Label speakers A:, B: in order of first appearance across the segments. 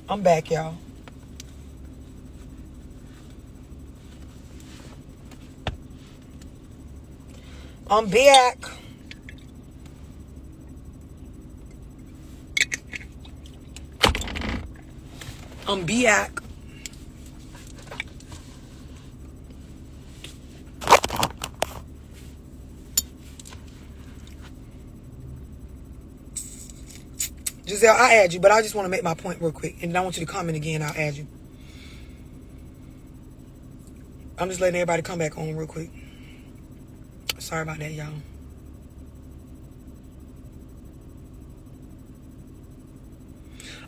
A: I'm back, y'all. I'm back. I'm back. Giselle, I'll add you, but I just want to make my point real quick. And then I want you to comment again. I'll add you. I'm just letting everybody come back on real quick. Sorry about that, y'all.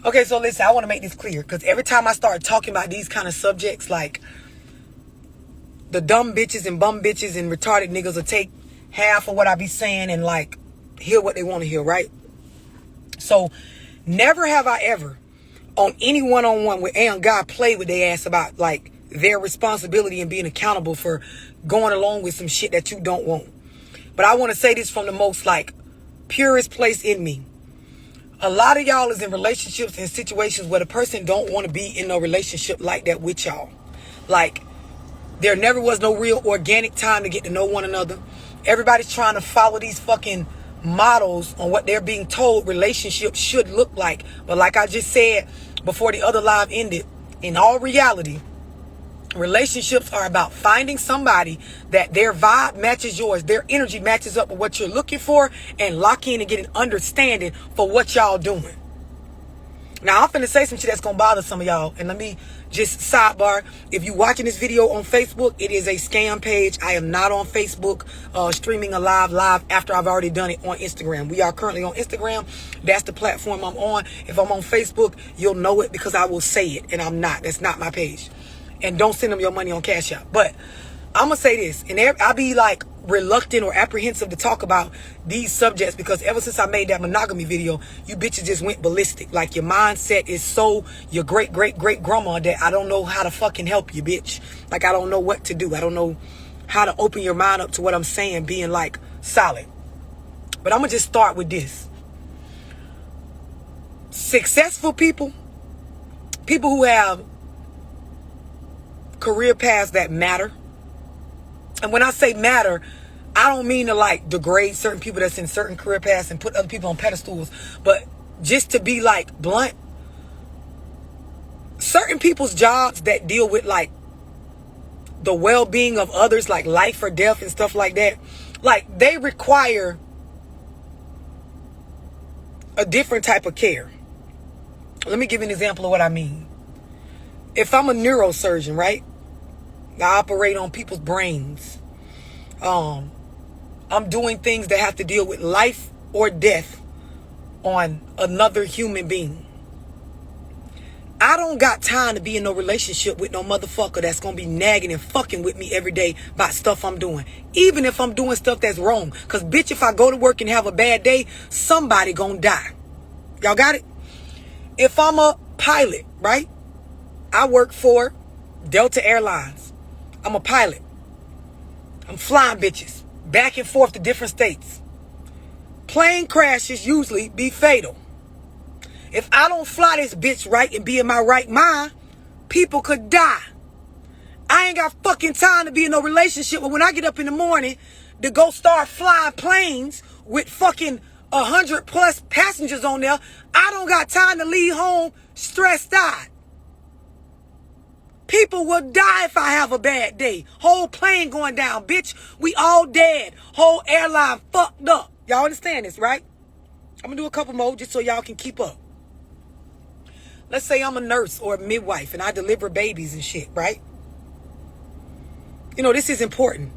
A: Okay, so listen, I want to make this clear. Because every time I start talking about these kind of subjects, like the dumb bitches and bum bitches and retarded niggas will take half of what I be saying and like hear what they want to hear, right? So never have I ever on any one-on-one with Aunt God played with their ass about like their responsibility and being accountable for going along with some shit that you don't want. But I want to say this from the most like purest place in me. A lot of y'all is in relationships and situations where the person don't want to be in no relationship like that with y'all. Like there never was no real organic time to get to know one another. Everybody's trying to follow these fucking models on what they're being told relationships should look like. But like I just said before the other live ended, in all reality, relationships are about finding somebody that their vibe matches yours, their energy matches up with what you're looking for, and lock in and get an understanding for what y'all doing. Now, I'm finna say some shit that's gonna bother some of y'all. And let me just sidebar. If you watching this video on Facebook, it is a scam page. I am not on Facebook streaming a live after I've already done it on Instagram. We are currently on Instagram. That's the platform I'm on. If I'm on Facebook, you'll know it because I will say it. And I'm not. That's not my page. And don't send them your money on Cash App. But I'm going to say this. And I be like reluctant or apprehensive to talk about these subjects because ever since I made that monogamy video, you bitches just went ballistic. Like your mindset is so your great grandma that I don't know how to fucking help you, bitch. Like I don't know what to do. I don't know how to open your mind up to what I'm saying being like solid. But I'm going to just start with this. Successful people who have career paths that matter. And when I say matter, I don't mean to like degrade certain people that's in certain career paths and put other people on pedestals, but just to be like blunt, certain people's jobs that deal with like the well-being of others, like life or death and stuff like that, like they require a different type of care. Let me give you an example of what I mean. If I'm a neurosurgeon, right? I operate on people's brains. I'm doing things that have to deal with life or death on another human being. I don't got time to be in no relationship with no motherfucker that's gonna be nagging and fucking with me every day about stuff I'm doing. Even if I'm doing stuff that's wrong. Cause bitch, if I go to work and have a bad day, somebody gonna die. Y'all got it? If I'm a pilot, right? I work for Delta Airlines. I'm a pilot. I'm flying bitches back and forth to different states. Plane crashes usually be fatal. If I don't fly this bitch right and be in my right mind, people could die. I ain't got fucking time to be in no relationship, but when I get up in the morning to go start flying planes with fucking 100+ passengers on there, I don't got time to leave home stressed out. People will die if I have a bad day. Whole plane going down, bitch. We all dead. Whole airline fucked up. Y'all understand this, right? I'm going to do a couple more just so y'all can keep up. Let's say I'm a nurse or a midwife and I deliver babies and shit, right? You know, this is important.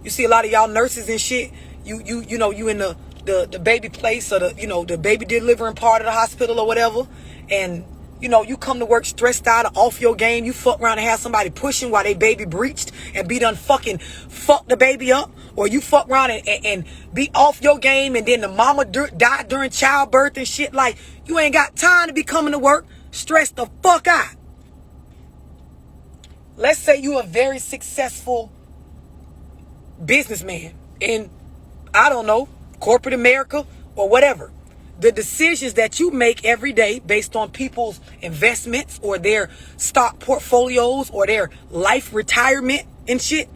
A: You see a lot of y'all nurses and shit. You in the baby place or the baby delivering part of the hospital or whatever. And you come to work stressed out or off your game. You fuck around and have somebody pushing while they baby breached and be done fucking fuck the baby up. Or you fuck around and be off your game and then the mama died during childbirth and shit. Like, you ain't got time to be coming to work stressed the fuck out. Let's say you a very successful businessman in, I don't know, corporate America or whatever. the decisions that you make every day based on people's investments or their stock portfolios or their life retirement and shit.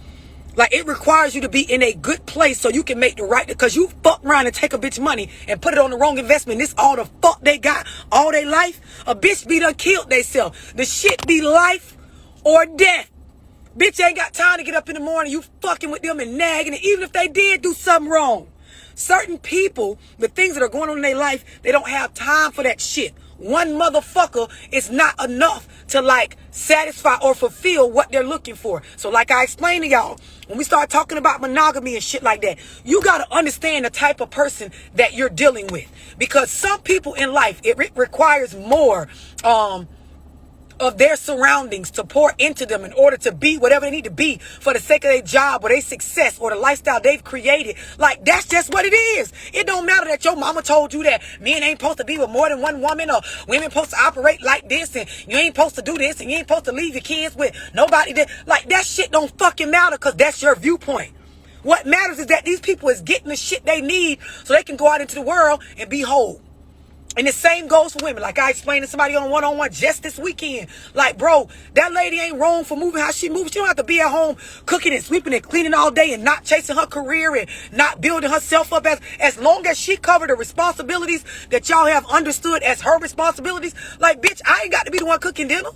A: Like, it requires you to be in a good place so you can make the right, because you fuck around and take a bitch money and put it on the wrong investment. This all the fuck they got all their life. A bitch be done killed theyself. The shit be life or death. Bitch ain't got time to get up in the morning. You fucking with them and nagging. And even if they did do something wrong. Certain people, the things that are going on in their life, they don't have time for that shit. One motherfucker is not enough to like satisfy or fulfill what they're looking for. So like I explained to y'all, when we start talking about monogamy and shit like that, you got to understand the type of person that you're dealing with. Because some people in life, it requires more of their surroundings to pour into them in order to be whatever they need to be for the sake of their job or their success or the lifestyle they've created. Like, that's just what it is. It don't matter that your mama told you that men ain't supposed to be with more than one woman, or women supposed to operate like this, and you ain't supposed to do this, and you ain't supposed to leave your kids with nobody. Like, that shit don't fucking matter, because that's your viewpoint. What matters is that these people is getting the shit they need so they can go out into the world and be whole. And the same goes for women. Like I explained to somebody on one-on-one just this weekend. Like, bro, that lady ain't wrong for moving how she moves. She don't have to be at home cooking and sweeping and cleaning all day and not chasing her career and not building herself up. As long as she covered the responsibilities that y'all have understood as her responsibilities. Like, bitch, I ain't got to be the one cooking dinner.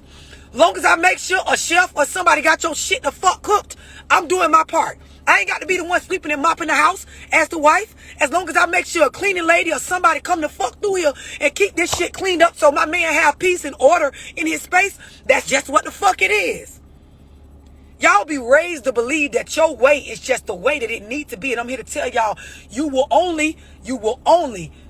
A: Long as I make sure a chef or somebody got your shit the fuck cooked, I'm doing my part. I ain't got to be the one sweeping and mopping the house as the wife. As long as I make sure a cleaning lady or somebody come the fuck through here and keep this shit cleaned up so my man have peace and order in his space, that's just what the fuck it is. Y'all be raised to believe that your way is just the way that it needs to be. And I'm here to tell y'all, you will only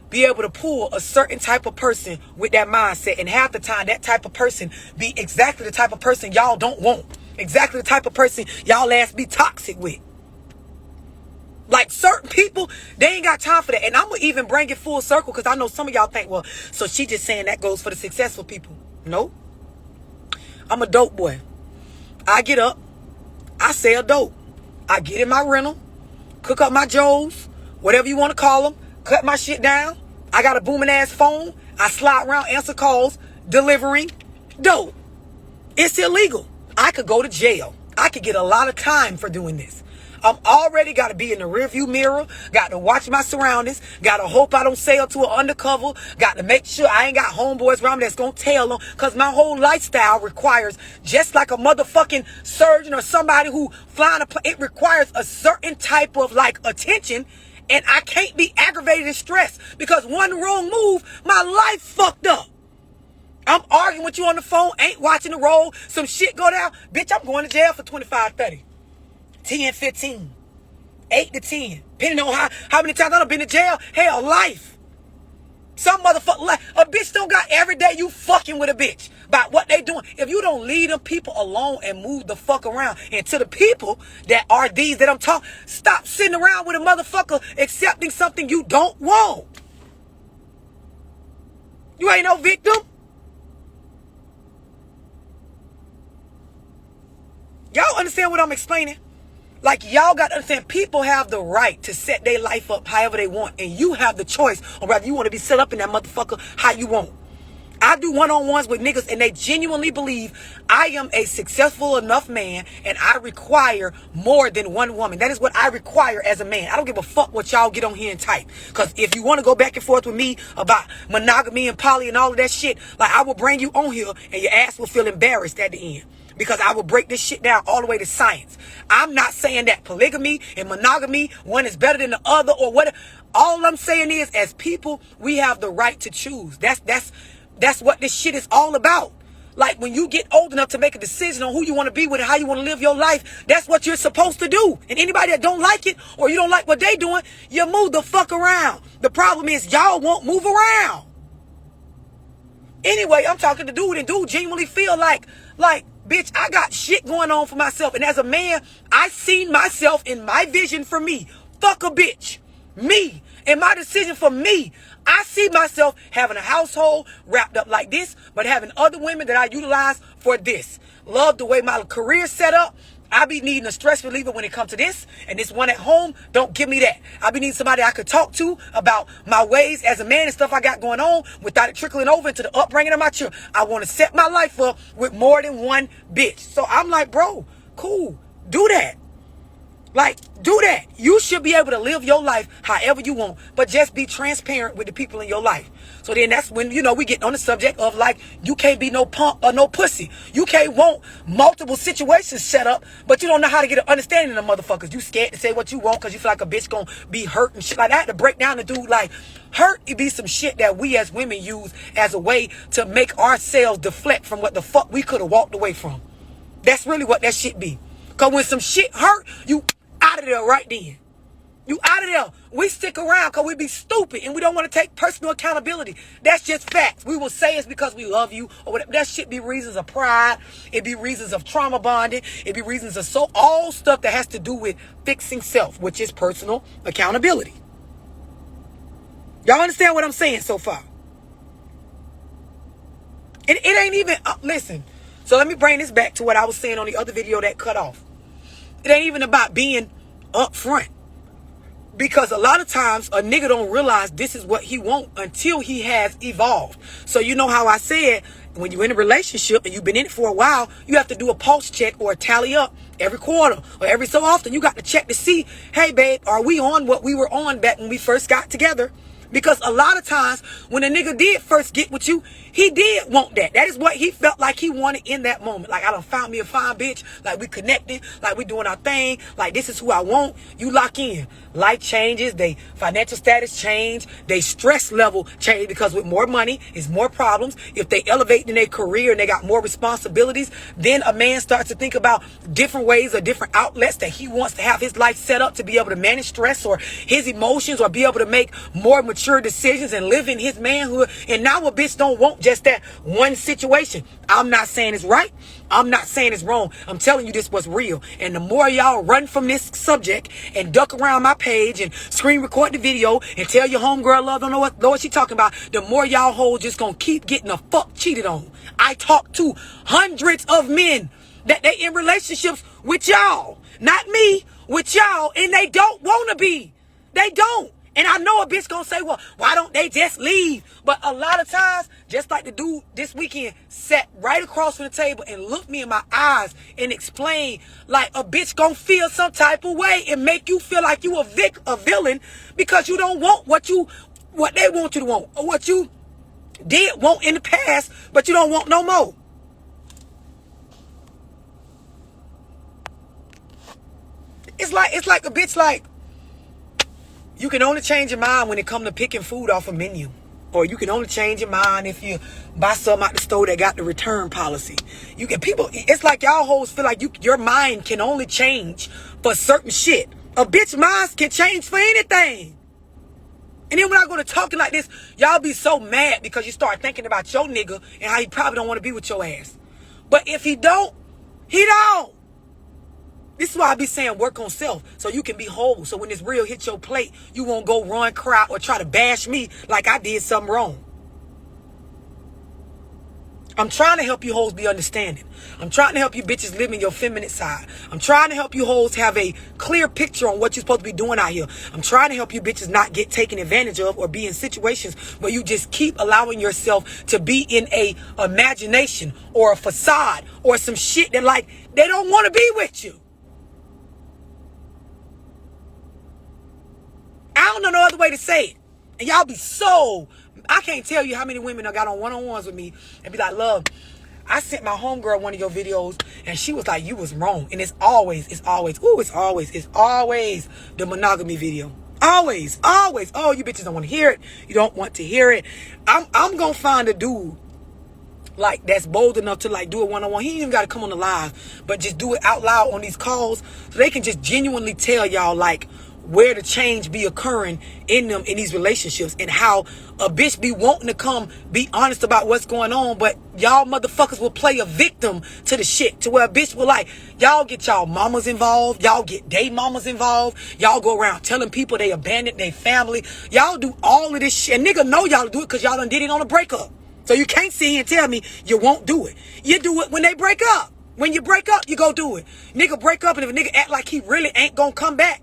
A: be able to pull a certain type of person with that mindset. And half the time, that type of person be exactly the type of person y'all don't want. Exactly the type of person y'all ass be toxic with. Like, certain people, they ain't got time for that. And I'm going to even bring it full circle, because I know some of y'all think, well, so she just saying that goes for the successful people. No. I'm a dope boy. I get up. I sell dope. I get in my rental. Cook up my Joes. Whatever you want to call them. Cut my shit down. I got a booming ass phone. I slide around, answer calls, delivering dope. It's illegal. I could go to jail. I could get a lot of time for doing this. I'm already got to be in the rearview mirror. Got to watch my surroundings. Got to hope I don't sail to an undercover. Got to make sure I ain't got homeboys around me that's going to tell them. Because my whole lifestyle requires, just like a motherfucking surgeon or somebody who flying a plane, it requires a certain type of like attention. And I can't be aggravated and stressed, because one wrong move, my life fucked up. I'm arguing with you on the phone, ain't watching the roll, some shit go down. Bitch, I'm going to jail for 25, 30. 10, 15, 8 to 10. Depending on how many times I've been to jail. Hell, life. Some motherfucker, life. A bitch don't got every day you fucking with a bitch about what they doing. If you don't leave them people alone and move the fuck around. And to the people that are these that I'm talking, stop sitting around with a motherfucker accepting something you don't want. You ain't no victim. Y'all understand what I'm explaining? Like, y'all got to understand, people have the right to set their life up however they want. And you have the choice on whether you want to be set up in that motherfucker how you want. I do one-on-ones with niggas, and they genuinely believe I am a successful enough man, and I require more than one woman. That is what I require as a man. I don't give a fuck what y'all get on here and type. Because if you want to go back and forth with me about monogamy and poly and all of that shit, like, I will bring you on here, and your ass will feel embarrassed at the end. Because I will break this shit down all the way to science. I'm not saying that polygamy and monogamy, one is better than the other or whatever. All I'm saying is, as people, we have the right to choose. That's what this shit is all about. Like, when you get old enough to make a decision on who you want to be with and how you want to live your life, that's what you're supposed to do. And anybody that don't like it, or you don't like what they doing, you move the fuck around. The problem is, y'all won't move around. Anyway, I'm talking to dude, and dude genuinely feel like, bitch, I got shit going on for myself. And as a man, I seen myself in my vision for me. Fuck a bitch. Me. And my decision for me. I see myself having a household wrapped up like this, but having other women that I utilize for this. Love the way my career set up. I be needing a stress reliever when it comes to this, and this one at home don't give me that. I be needing somebody I could talk to about my ways as a man and stuff I got going on without it trickling over into the upbringing of my children. I want to set my life up with more than one bitch. So I'm like, bro, cool, do that. Like, do that. You should be able to live your life however you want, but just be transparent with the people in your life. So then that's when, you know, we get on the subject of like, you can't be no punk or no pussy. You can't want multiple situations set up, but you don't know how to get an understanding of the motherfuckers. You scared to say what you want because you feel like a bitch gonna be hurt and shit like that. I had to break down the dude like, hurt, it be some shit that we as women use as a way to make ourselves deflect from what the fuck we could have walked away from. That's really what that shit be. Because when some shit hurt, you out of there right then. You out of there. We stick around because we be stupid and we don't want to take personal accountability. That's just facts. We will say it's because we love you or whatever. That shit be reasons of pride. It be reasons of trauma bonding. It be reasons of all stuff that has to do with fixing self, which is personal accountability. Y'all understand what I'm saying so far? It ain't even, listen. So let me bring this back to what I was saying on the other video that cut off. It ain't even about being upfront. Because a lot of times a nigga don't realize this is what he want until he has evolved. So you know how I said, when you're in a relationship and you've been in it for a while, you have to do a pulse check or a tally up every quarter or every so often. You got to check to see, hey babe, are we on what we were on back when we first got together? Because a lot of times when a nigga did first get with you, he did want that. That is what he felt like he wanted in that moment. Like, I done found me a fine bitch. Like, we connected. Like, we doing our thing. Like, this is who I want. You lock in. Life changes. They financial status change. They stress level change because with more money is more problems. If they elevate in their career and they got more responsibilities, then a man starts to think about different ways or different outlets that he wants to have his life set up to be able to manage stress or his emotions or be able to make more mature decisions and live in his manhood. And now a bitch don't want just that one situation. I'm not saying it's right. I'm not saying it's wrong. I'm telling you this was real. And the more y'all run from this subject and duck around my page and screen record the video and tell your homegirl love don't know what she talking about, the more y'all hoes just gonna keep getting the fuck cheated on. I talk to hundreds of men that they in relationships with y'all, not me, with y'all, and they don't want to be. They don't. And I know a bitch gonna say, well, why don't they just leave? But a lot of times, just like the dude this weekend sat right across from the table and looked me in my eyes and explained, like, a bitch gonna feel some type of way and make you feel like you a villain because you don't want what they want you to want or what you did want in the past, but you don't want no more. It's like a bitch like, you can only change your mind when it comes to picking food off a menu. Or you can only change your mind if you buy something out the store that got the return policy. You get people, it's like y'all hoes feel like your mind can only change for certain shit. A bitch mind can change for anything. And then when I go to talking like this, y'all be so mad because you start thinking about your nigga and how he probably don't want to be with your ass. But if he don't, he don't. This is why I be saying work on self so you can be whole. So when this real hit your plate, you won't go run, cry, or try to bash me like I did something wrong. I'm trying to help you hoes be understanding. I'm trying to help you bitches live in your feminine side. I'm trying to help you hoes have a clear picture on what you're supposed to be doing out here. I'm trying to help you bitches not get taken advantage of or be in situations where you just keep allowing yourself to be in a imagination or a facade or some shit that like they don't want to be with you. I don't know no other way to say it. And y'all be so, I can't tell you how many women I got on one-on-ones with me and be like, love, I sent my homegirl one of your videos and she was like, you was wrong. And it's always the monogamy video. Always. Oh, you bitches don't want to hear it. You don't want to hear it. I'm going to find a dude like that's bold enough to like do it one-on-one. He ain't even got to come on the live, but just do it out loud on these calls so they can just genuinely tell y'all like, where the change be occurring in them in these relationships and how a bitch be wanting to come be honest about what's going on, but y'all motherfuckers will play a victim to the shit to where a bitch will like, y'all get y'all mamas involved, y'all get they mamas involved, y'all go around telling people they abandoned their family, y'all do all of this shit. And nigga know y'all do it because y'all done did it on a breakup. So you can't sit here and tell me you won't do it. You do it when they break up. When you break up, you go do it. Nigga break up, and if a nigga act like he really ain't gonna come back,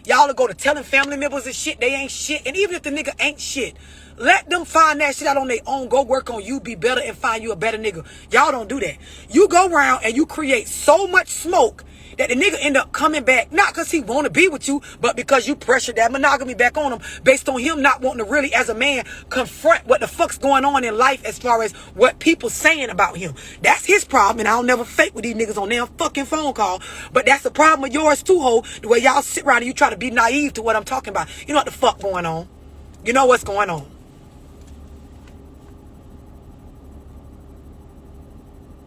A: y'all will go to telling family members and shit they ain't shit. And even if the nigga ain't shit, let them find that shit out on their own. Go work on you, be better, and find you a better nigga. Y'all don't do that. You go around and you create so much smoke that the nigga end up coming back, not because he want to be with you, but because you pressured that monogamy back on him based on him not wanting to really, as a man, confront what the fuck's going on in life as far as what people saying about him. That's his problem, and I'll never fake with these niggas on their fucking phone call, but that's the problem of yours too, ho, the way y'all sit around and you try to be naive to what I'm talking about. You know what the fuck going on. You know what's going on.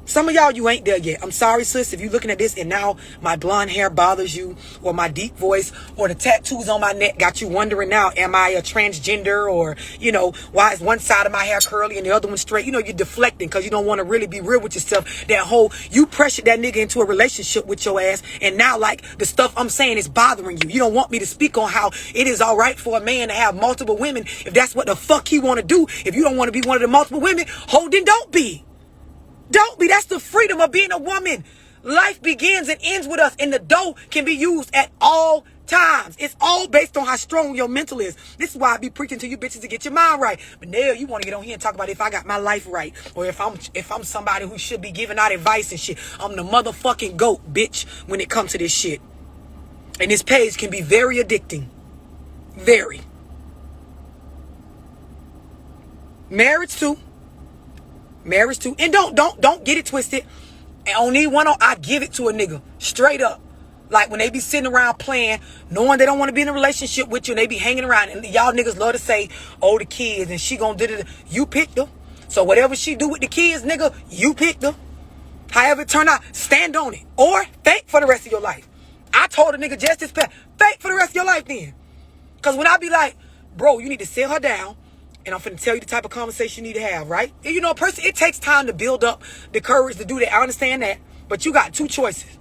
A: Some of y'all, you ain't there yet. I'm sorry, sis, if you're looking at this and now my blonde hair bothers you, or my deep voice, or the tattoos on my neck got you wondering now, am I a transgender, or, you know, why is one side of my hair curly and the other one straight? You know, you're deflecting because you don't want to really be real with yourself. That whole, you pressured that nigga into a relationship with your ass, and now, like, the stuff I'm saying is bothering you. You don't want me to speak on how it is all right for a man to have multiple women if that's what the fuck he want to do. If you don't want to be one of the multiple women, then don't be. Don't be. That's the freedom of being a woman. Life begins and ends with us, and the dough can be used at all times. It's all based on how strong your mental is. This is why I be preaching to you bitches to get your mind right. But now you want to get on here and talk about if I got my life right, or if I'm somebody who should be giving out advice and shit. I'm the motherfucking GOAT, bitch, when it comes to this shit. And this page can be very addicting. Very. Marriage too. Marriage too. And don't get it twisted. And only one I give it to a nigga. Straight up. Like when they be sitting around playing, knowing they don't want to be in a relationship with you, and they be hanging around, and y'all niggas love to say, oh, the kids, and she gonna do it. You picked her. So whatever she do with the kids, nigga, you picked her. However it turn out, stand on it. Or fake for the rest of your life. I told a nigga just this past, fake for the rest of your life then. Because when I be like, bro, you need to sit her down, and I'm finna tell you the type of conversation you need to have, right? And you know, person, it takes time to build up the courage to do that. I understand that. But you got two choices.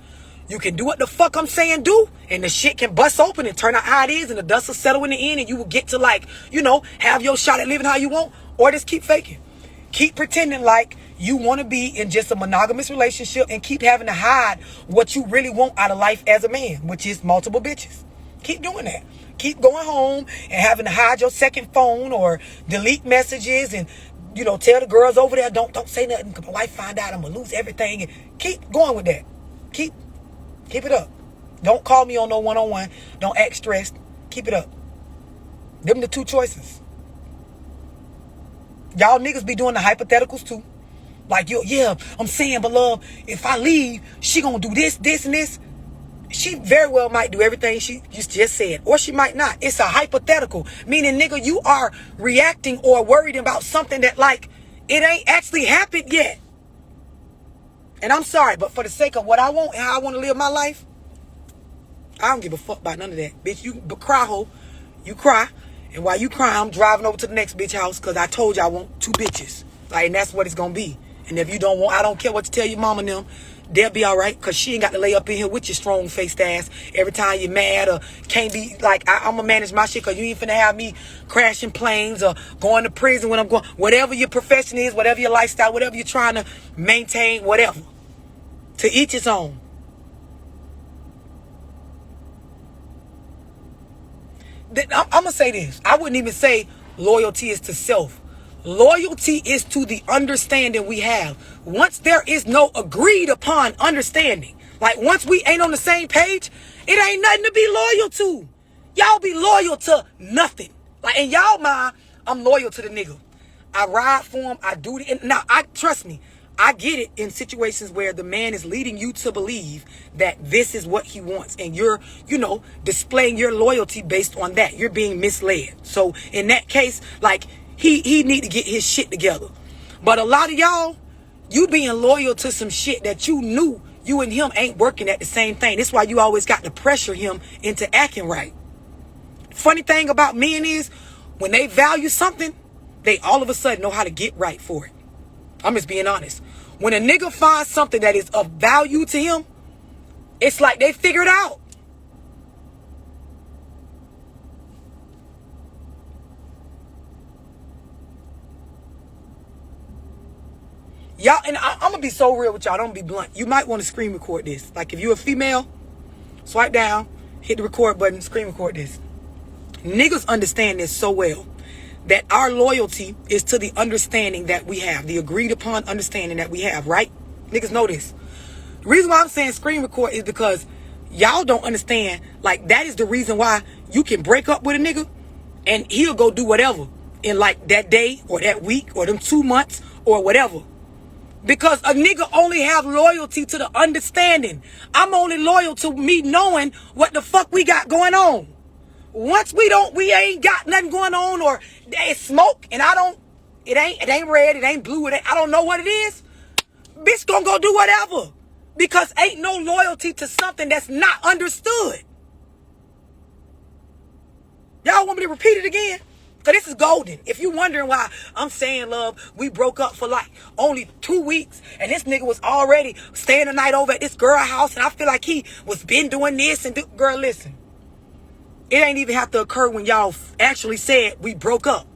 A: You can do what the fuck I'm saying do, and the shit can bust open and turn out how it is, and the dust will settle in the end, and you will get to, like, you know, have your shot at living how you want, or just keep faking. Keep pretending like you want to be in just a monogamous relationship and keep having to hide what you really want out of life as a man, which is multiple bitches. Keep doing that. Keep going home and having to hide your second phone or delete messages and, you know, tell the girls over there, don't say nothing. Cause my wife find out I'm going to lose everything. And keep going with that. Keep it up. Don't call me on no one-on-one. Don't act stressed. Keep it up. Them the two choices. Y'all niggas be doing the hypotheticals too. Like, yeah, I'm saying, but love, if I leave, she going to do this, this, and this. She very well might do everything she just said, or she might not. It's a hypothetical, meaning, nigga, you are reacting or worried about something that, like, it ain't actually happened yet. And I'm sorry, but for the sake of what I want and how I want to live my life, I don't give a fuck about none of that. Bitch, you cry, ho. You cry. And while you cry, I'm driving over to the next bitch house because I told you I want two bitches. Like, and that's what it's going to be. And if you don't want, I don't care what you tell your mama and them. They'll be all right because she ain't got to lay up in here with your strong-faced ass every time you're mad or can't be like, I'm going to manage my shit because you ain't finna have me crashing planes or going to prison when I'm going. Whatever your profession is, whatever your lifestyle, whatever you're trying to maintain, whatever. To each his own. I'm going to say this. I wouldn't even say loyalty is to self. Loyalty is to the understanding we have. Once there is no agreed upon understanding, like once we ain't on the same page, it ain't nothing to be loyal to. Y'all be loyal to nothing. Like in y'all mind, I'm loyal to the nigga. I ride for him. I do it. Now, trust me, I get it in situations where the man is leading you to believe that this is what he wants. And you're, displaying your loyalty based on that. You're being misled. So in that case, like, he need to get his shit together. But a lot of y'all, you being loyal to some shit that you knew you and him ain't working at the same thing. That's why you always got to pressure him into acting right. Funny thing about men is when they value something, they all of a sudden know how to get right for it. I'm just being honest. When a nigga finds something that is of value to him, it's like they figure it out. Y'all, and I'm gonna be so real with y'all. Don't be blunt. You might want to screen record this. Like if you're a female, swipe down, hit the record button, screen record this. Niggas understand this so well that our loyalty is to the understanding that we have, the agreed upon understanding that we have, right? Niggas know this. The reason why I'm saying screen record is because y'all don't understand. Like that is the reason why you can break up with a nigga and he'll go do whatever in like that day or that week or them 2 months or whatever. Because a nigga only have loyalty to the understanding. I'm only loyal to me knowing what the fuck we got going on. Once we ain't got nothing going on, or it's smoke and it ain't red, it ain't blue, I don't know what it is. Bitch gonna go do whatever. Because ain't no loyalty to something that's not understood. Y'all want me to repeat it again? Because this is golden. If you wondering why I'm saying, love, we broke up for like only 2 weeks. And this nigga was already staying the night over at this girl house. And I feel like he was been doing this. And girl, listen. It ain't even have to occur when y'all actually said we broke up.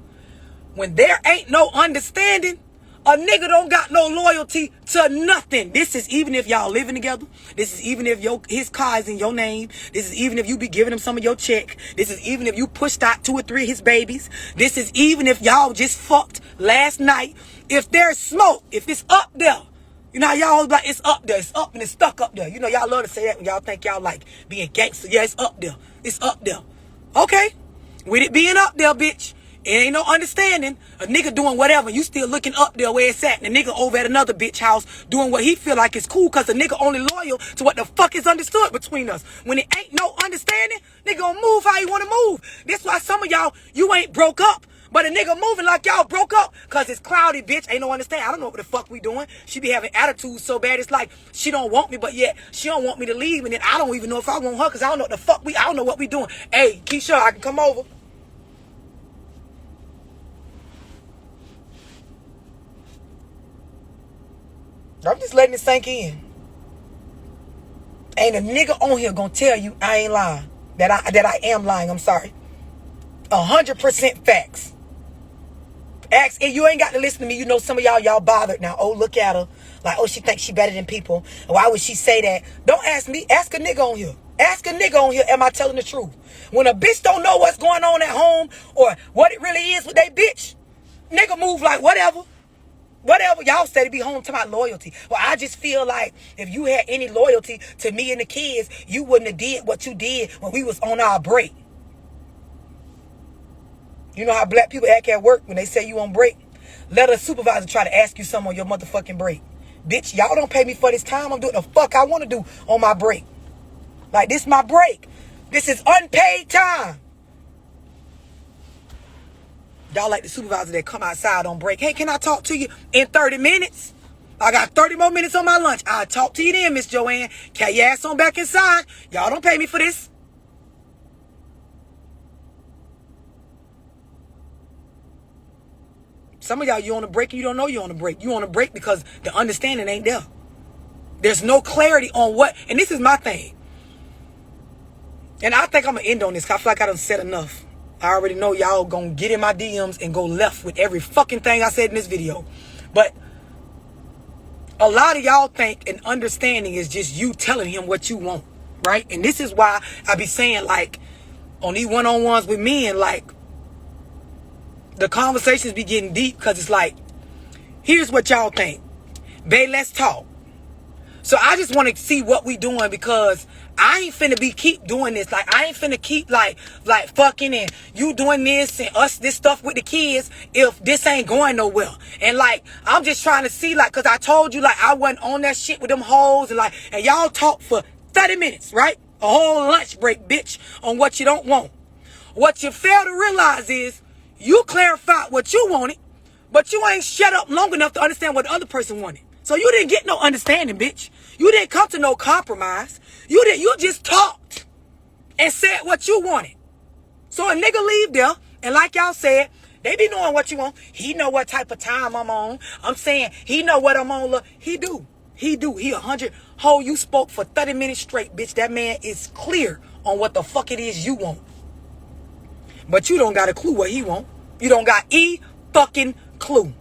A: When there ain't no understanding, a nigga don't got no loyalty to nothing. This is even if y'all living together. This is even if his car is in your name. This is even if you be giving him some of your check. This is even if you pushed out 2 or 3 of his babies. This is even if y'all just fucked last night. If there's smoke, if it's up there. You know how y'all always like, it's up there. It's up and it's stuck up there. You know y'all love to say that when y'all think y'all like being gangster. Yeah, it's up there. It's up there. Okay. With it being up there, bitch. It ain't no understanding. A nigga doing whatever, you still looking up there where it's at. And a nigga over at another bitch house doing what he feel like is cool, because a nigga only loyal to what the fuck is understood between us. When it ain't no understanding, nigga gonna move how you wanna move. That's why some of y'all, you ain't broke up, but a nigga moving like y'all broke up, because it's cloudy, bitch. Ain't no understanding. I don't know what the fuck we doing. She be having attitudes so bad, it's like she don't want me, but yet she don't want me to leave. And then I don't even know if I want her, because I don't know what the fuck I don't know what we doing. Hey, Keisha, I can come over. I'm just letting it sink in. Ain't a nigga on here gonna tell you I ain't lying. That I am lying. I'm sorry. 100% facts. Ask, and you ain't got to listen to me. You know some of y'all bothered now. Oh, look at her. Like, oh, she thinks she better than people. Why would she say that? Don't ask me. Ask a nigga on here. Ask a nigga on here. Am I telling the truth? When a bitch don't know what's going on at home or what it really is with they bitch, nigga move like whatever. Whatever. Y'all said to be home to my loyalty. Well, I just feel like if you had any loyalty to me and the kids, you wouldn't have did what you did when we was on our break. You know how black people act at work when they say you on break? Let a supervisor try to ask you something on your motherfucking break. Bitch, y'all don't pay me for this time. I'm doing the fuck I want to do on my break. Like, this my break. This is unpaid time. Y'all like the supervisor that come outside on break. Hey, can I talk to you in 30 minutes? I got 30 more minutes on my lunch. I'll talk to you then, Miss Joanne. Carry your ass on back inside. Y'all don't pay me for this. Some of y'all, you on a break and you don't know you on a break. You on a break because the understanding ain't there. There's no clarity on what, and this is my thing. And I think I'm going to end on this because I feel like I done said enough. I already know y'all gonna get in my DMs and go left with every fucking thing I said in this video. But a lot of y'all think an understanding is just you telling him what you want, right? And this is why I be saying, like, on these one-on-ones with men, like, the conversations be getting deep, because it's like, here's what y'all think. Babe, let's talk. So I just want to see what we doing, because I ain't finna keep doing this. Like, I ain't finna keep like fucking and you doing this and us this stuff with the kids if this ain't going nowhere. And like, I'm just trying to see, like, cause I told you, like, I wasn't on that shit with them hoes, and like, and y'all talk for 30 minutes, right? A whole lunch break, bitch, on what you don't want. What you fail to realize is you clarified what you wanted, but you ain't shut up long enough to understand what the other person wanted. So you didn't get no understanding, bitch. You didn't come to no compromise. You just talked and said what you wanted. So a nigga leave there, and like y'all said, they be knowing what you want. He know what type of time I'm on. I'm saying he know what I'm on. Look, he do. He 100. Ho, you spoke for 30 minutes straight, bitch. That man is clear on what the fuck it is you want. But you don't got a clue what he want. You don't got fucking clue.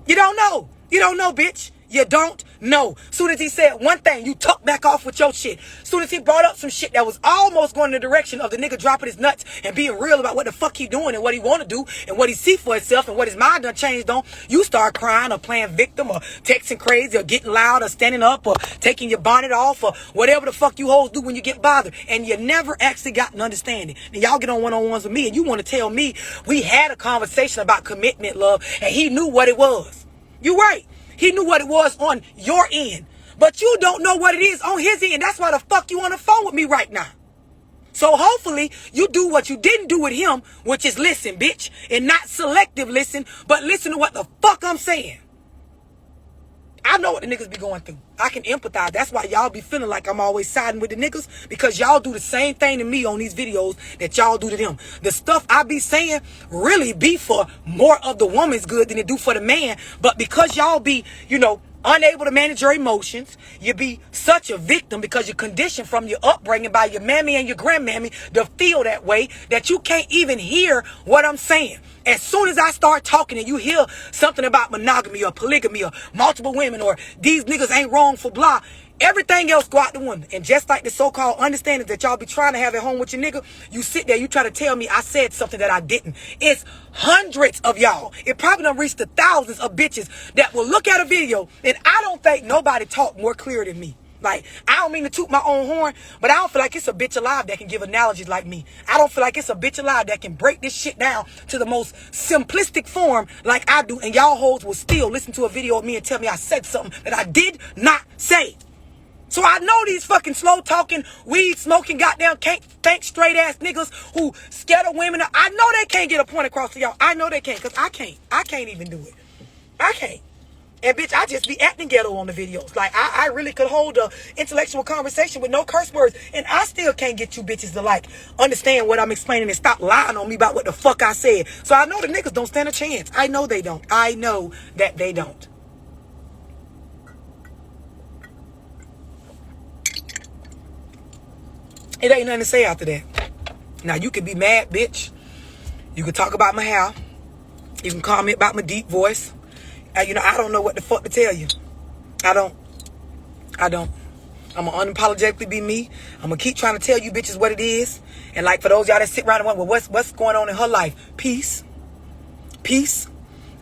A: You don't know. You don't know, bitch. You don't know. Soon as he said one thing, you tuck back off with your shit. Soon as he brought up some shit that was almost going in the direction of the nigga dropping his nuts and being real about what the fuck he doing and what he want to do and what he see for himself and what his mind done changed on, you start crying or playing victim or texting crazy or getting loud or standing up or taking your bonnet off or whatever the fuck you hoes do when you get bothered. And you never actually got an understanding. And y'all get on one-on-ones with me and you want to tell me we had a conversation about commitment, love, and he knew what it was. You right. He knew what it was on your end. But you don't know what it is on his end. That's why the fuck you on the phone with me right now. So hopefully you do what you didn't do with him, which is listen, bitch. And not selective listen, but listen to what the fuck I'm saying. I know what the niggas be going through. I can empathize. That's why y'all be feeling like I'm always siding with the niggas. Because y'all do the same thing to me on these videos that y'all do to them. The stuff I be saying really be for more of the woman's good than it do for the man. But because y'all be, unable to manage your emotions, you be such a victim because you're conditioned from your upbringing by your mammy and your grandmammy to feel that way that you can't even hear what I'm saying. As soon as I start talking and you hear something about monogamy or polygamy or multiple women or these niggas ain't wrong for blah, everything else go out the window. And just like the so-called understanding that y'all be trying to have at home with your nigga, you sit there, you try to tell me I said something that I didn't. It's hundreds of y'all. It probably done reached the thousands of bitches that will look at a video, and I don't think nobody talk more clear than me. Like, I don't mean to toot my own horn, but I don't feel like it's a bitch alive that can give analogies like me. I don't feel like it's a bitch alive that can break this shit down to the most simplistic form like I do, and y'all hoes will still listen to a video of me and tell me I said something that I did not say. So I know these fucking slow talking, weed smoking, goddamn can't think straight ass niggas who scared of women. I know they can't get a point across to y'all. I know they can't, because I can't. I can't even do it. I can't. And bitch, I just be acting ghetto on the videos. Like, I really could hold a intellectual conversation with no curse words. And I still can't get you bitches to, understand what I'm explaining and stop lying on me about what the fuck I said. So I know the niggas don't stand a chance. I know they don't. I know that they don't. It ain't nothing to say after that. Now, you can be mad, bitch. You can talk about my hair. You can comment about my deep voice. I don't know what the fuck to tell you. I don't. I'm going to unapologetically be me. I'm going to keep trying to tell you bitches what it is. And for those y'all that sit around and wonder, well, what's going on in her life? Peace. Peace.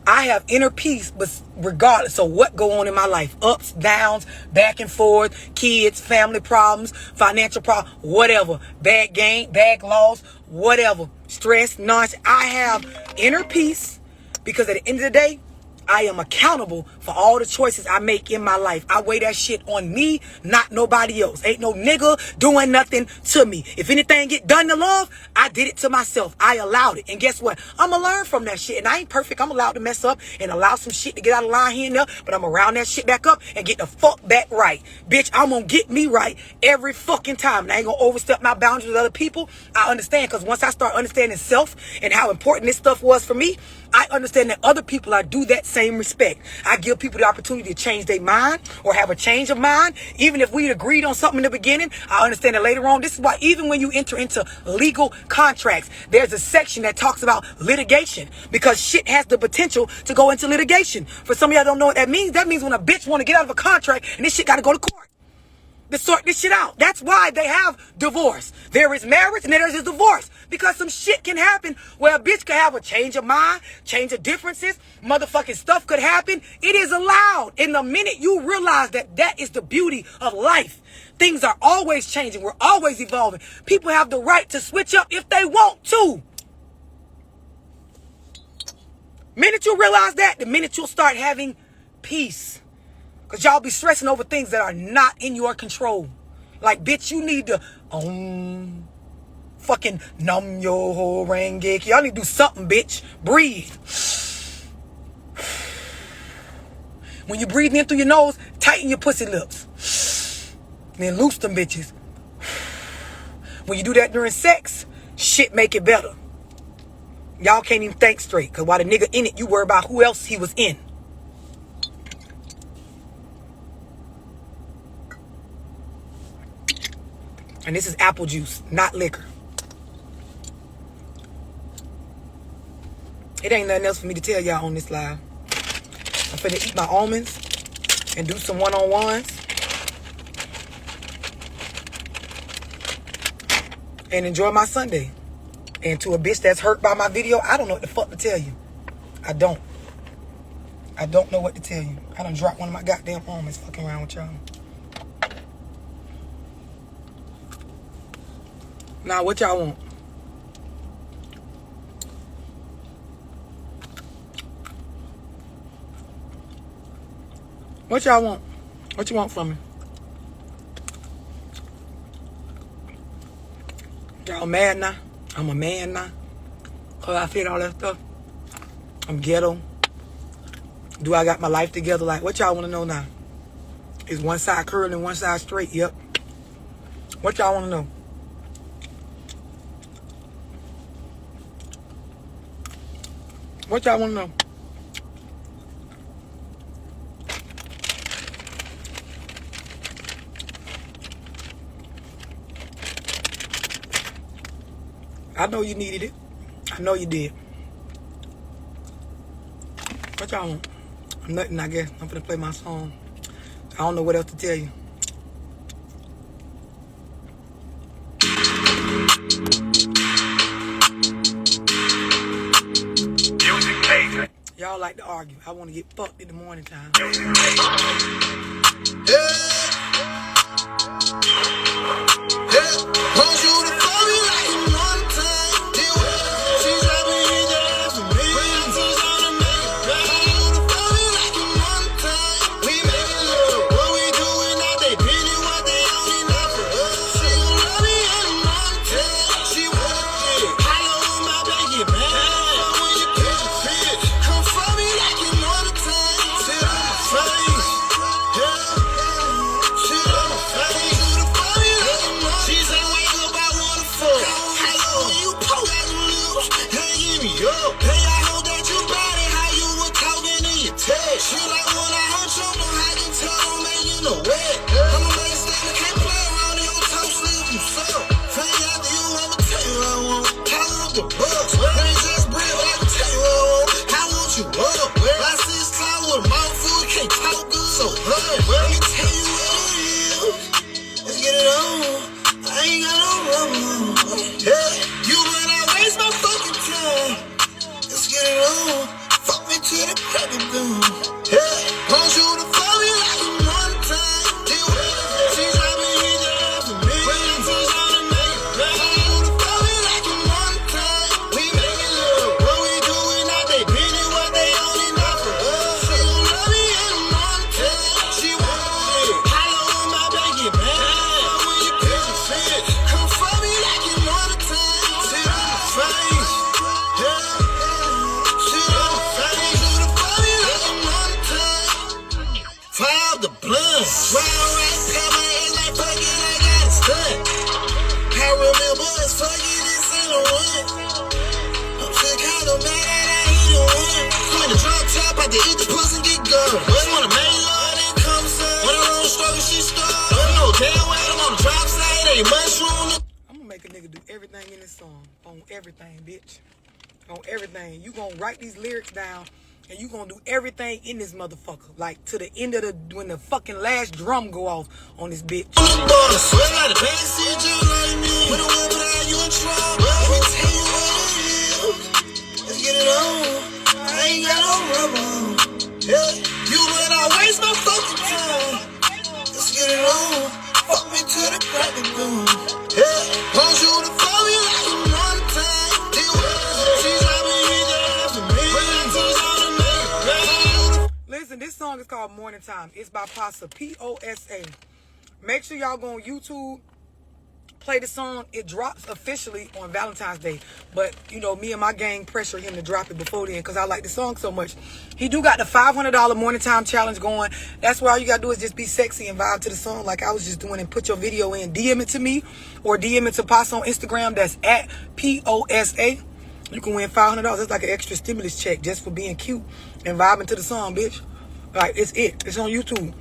A: I have inner peace, but regardless of what go on in my life, ups, downs, back and forth, kids, family problems, financial problems, whatever, bad gain, bad loss, whatever, stress, nonsense, I have inner peace because at the end of the day, I am accountable for all the choices I make in my life. I weigh that shit on me, not nobody else. Ain't no nigga doing nothing to me. If anything get done to love, I did it to myself. I allowed it. And guess what? I'm going to learn from that shit. And I ain't perfect. I'm allowed to mess up and allow some shit to get out of line here and there. But I'm around that shit back up and get the fuck back right. Bitch, I'm going to get me right every fucking time. And I ain't going to overstep my boundaries with other people. I understand, because once I start understanding self and how important this stuff was for me, I understand that other people, I do that same respect. I give people the opportunity to change their mind or have a change of mind. Even if we agreed on something in the beginning, I understand that later on. This is why even when you enter into legal contracts, there's a section that talks about litigation, because shit has the potential to go into litigation. For some of y'all don't know what that means. That means when a bitch want to get out of a contract and this shit got to go to court to sort this shit out. That's why they have divorce. There is marriage and there is divorce. Because some shit can happen where a bitch could have a change of mind, change of differences, motherfucking stuff could happen. It is allowed. And the minute you realize that that is the beauty of life, things are always changing. We're always evolving. People have the right to switch up if they want to. Minute you realize that, the minute you'll start having peace. Because y'all be stressing over things that are not in your control. Like, bitch, you need to fucking numb your whole rengeki. Y'all need to do something, bitch. Breathe. When you breathe in through your nose, tighten your pussy lips. Then loose them bitches. When you do that during sex, shit make it better. Y'all can't even think straight. Because while the nigga in it, you worry about who else he was in. And this is apple juice, not liquor. It ain't nothing else for me to tell y'all on this live. I'm finna eat my almonds and do some one-on-ones. And enjoy my Sunday. And to a bitch that's hurt by my video, I don't know what the fuck to tell you. I don't know what to tell you. I done dropped one of my goddamn almonds fucking around with y'all. Now, what y'all want? What y'all want? What you want from me? Y'all mad now? I'm a man now. Cause I feel all that stuff. I'm ghetto. Do I got my life together? Like, what y'all want to know now? Is one side curly and one side straight? Yep. What y'all want to know? What y'all want to know? I know you needed it. I know you did. What y'all want? Nothing, I guess. I'm finna play my song. I don't know what else to tell you. Y'all like to argue. I want to get fucked in the morning time. I'm gonna make a nigga do everything in this song. On everything, bitch. On everything. You gonna write these lyrics down and you gonna do everything in this motherfucker. Like to the end of when the fucking last drum go off on this bitch. Let's get it on. I ain't got no rubber. You better waste my fucking time. Let's get it on. Fuck me to the crack of dawn. Want you to fall me like one time. Listen, this song is called Morning Time. It's by Posa, P-O-S-A. Make sure y'all go on YouTube, play the song. It drops officially on Valentine's Day. But, you know, me and my gang pressure him to drop it before then because I like the song so much. He do got the $500 Morning Time Challenge going. That's why all you got to do is just be sexy and vibe to the song like I was just doing and put your video in. DM it to me or DM it to Posa on Instagram. That's at P-O-S-A. You can win $500. It's like an extra stimulus check just for being cute and vibing to the song, bitch. Like, it's it. It's on YouTube.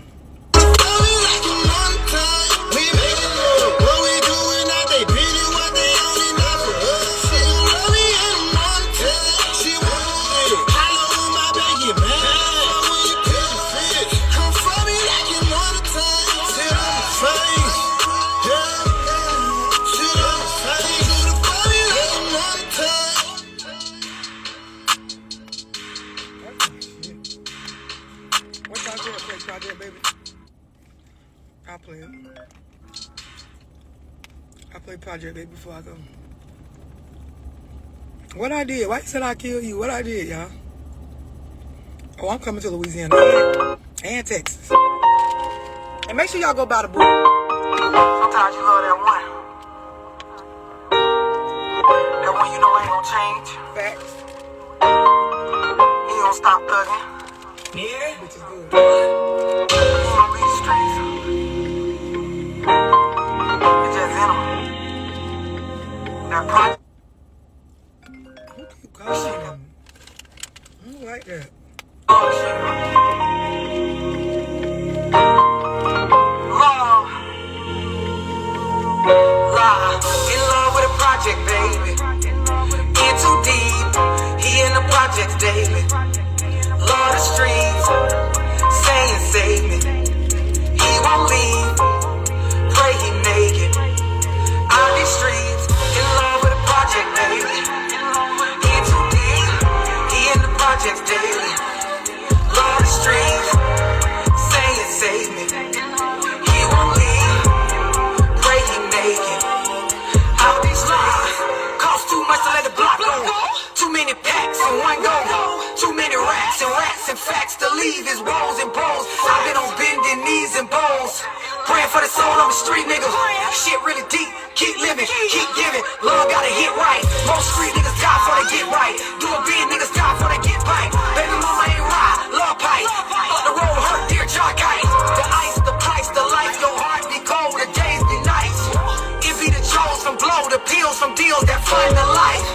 A: I'll play it. I play Project Baby before I go. What I did? Why you said I kill you? What I did, y'all? Oh, I'm coming to Louisiana and Texas. And make sure y'all go buy the book. Sometimes you love that one. That one you know ain't gonna change. Facts. He ain't gonna stop thugging. Yeah. Which is good. He ain't gonna leave the streets. It's just in him. That project. Who keep calling him? I don't like that. In love with a project, baby. In too deep, he in the projects daily. Love the streets, saying save me. He won't leave, pray he make it. Out these streets, in love with a project, baby. In too deep, he in the projects daily. Love the streets, saying save me. He won't leave, pray he make it. Out these streets, cost too much to let the block go. Too many packs in one go. Too many racks and facts to leave his woes and bros. I've been on bending knees and bones, praying for the soul of a street nigga. Shit really deep, keep living, keep giving. Love gotta hit right. Most street niggas die before they get right. Doing big niggas die before they get right. Baby mama ain't right, love pipe. Up the road hurt, dear Jarkite. The ice, the price, the life, your heart be cold, the days be nice. It be the jokes from blow, the pills from deals that fund the life.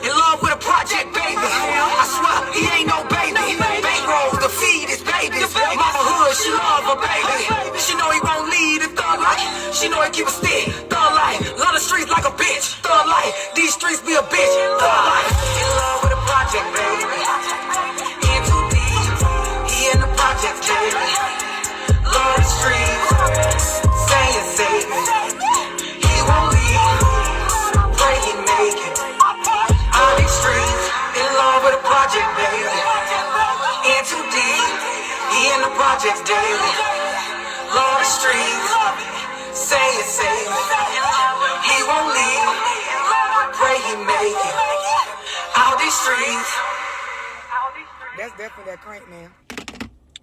A: In love with a project, baby. I swear, he ain't no baby. Bankroll to feed his babies. Mama hood, she love her baby. She know he won't lead a thug life. She know he keep a stick, thug life. Love the streets like a bitch, thug life. These streets be a bitch, thug life. In love with a project, baby. In too deep, he in the projects daily. Love the streets, saying save me. He won't leave, pray he make it. Out these streets, in love with a project, baby. In too deep, he in the projects daily. Love the streets, saying save me. He won't leave, pray he make it. Out these streets. That's definitely that crank, man.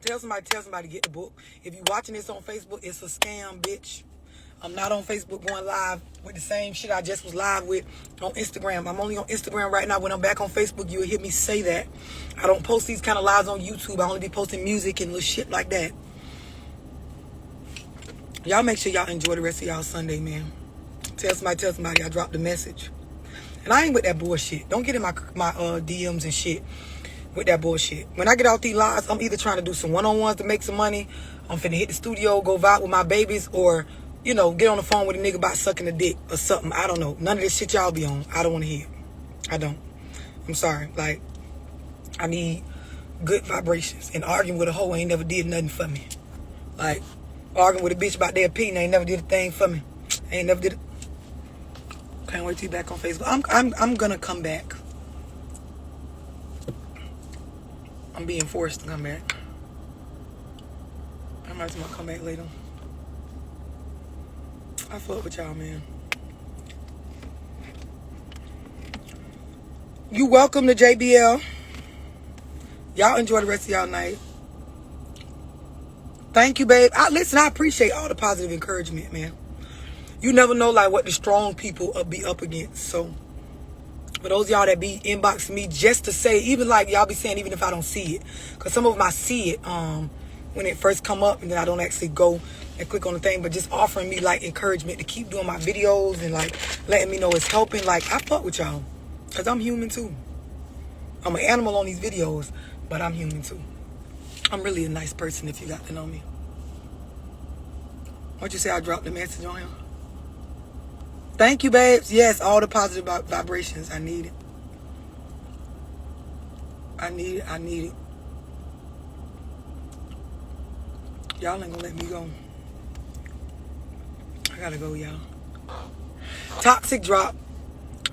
A: Tell somebody to get the book. If you watching this on Facebook, it's a scam, bitch. I'm not on Facebook going live with the same shit I just was live with on Instagram. I'm only on Instagram right now. When I'm back on Facebook, you'll hear me say that. I don't post these kind of lives on YouTube. I only be posting music and little shit like that. Y'all make sure y'all enjoy the rest of y'all Sunday, man. Tell somebody I dropped the message. And I ain't with that bullshit. Don't get in my DMs and shit with that bullshit. When I get out these lives, I'm either trying to do some one-on-ones to make some money. I'm finna hit the studio, go vibe with my babies, or, you know, get on the phone with a nigga about sucking a dick or something. I don't know. None of this shit y'all be on. I don't want to hear it. I don't. I'm sorry. Like, I need good vibrations. And arguing with a hoe ain't never did nothing for me. Like, arguing with a bitch about their opinion ain't never did a thing for me. Ain't never did it. Can't wait to be back on Facebook. I'm gonna come back. I'm being forced to come back. I might as well come back later. I fuck with y'all, man. You welcome to JBL. Y'all enjoy the rest of y'all night. Thank you, babe. Listen, I appreciate all the positive encouragement, man. You never know, like, what the strong people be up against. So, for those of y'all that be inboxing me just to say, even like y'all be saying, even if I don't see it. Because some of them I see it when it first come up, and then I don't actually go and click on the thing. But just offering me, like, encouragement to keep doing my videos and, like, letting me know it's helping. Like, I fuck with y'all. Because I'm human, too. I'm an animal on these videos, but I'm human, too. I'm really a nice person if you got to know me. What'd you say I dropped the message on him? Thank you, babes. Yes, all the positive vibrations. I need it. I need it. Y'all ain't gonna let me go. I gotta go, y'all. Toxic drop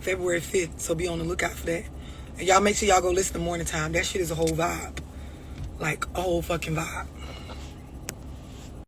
A: February 5th, so be on the lookout for that. And y'all make sure y'all go listen to Morning Time. That shit is a whole vibe. Like, a whole fucking vibe.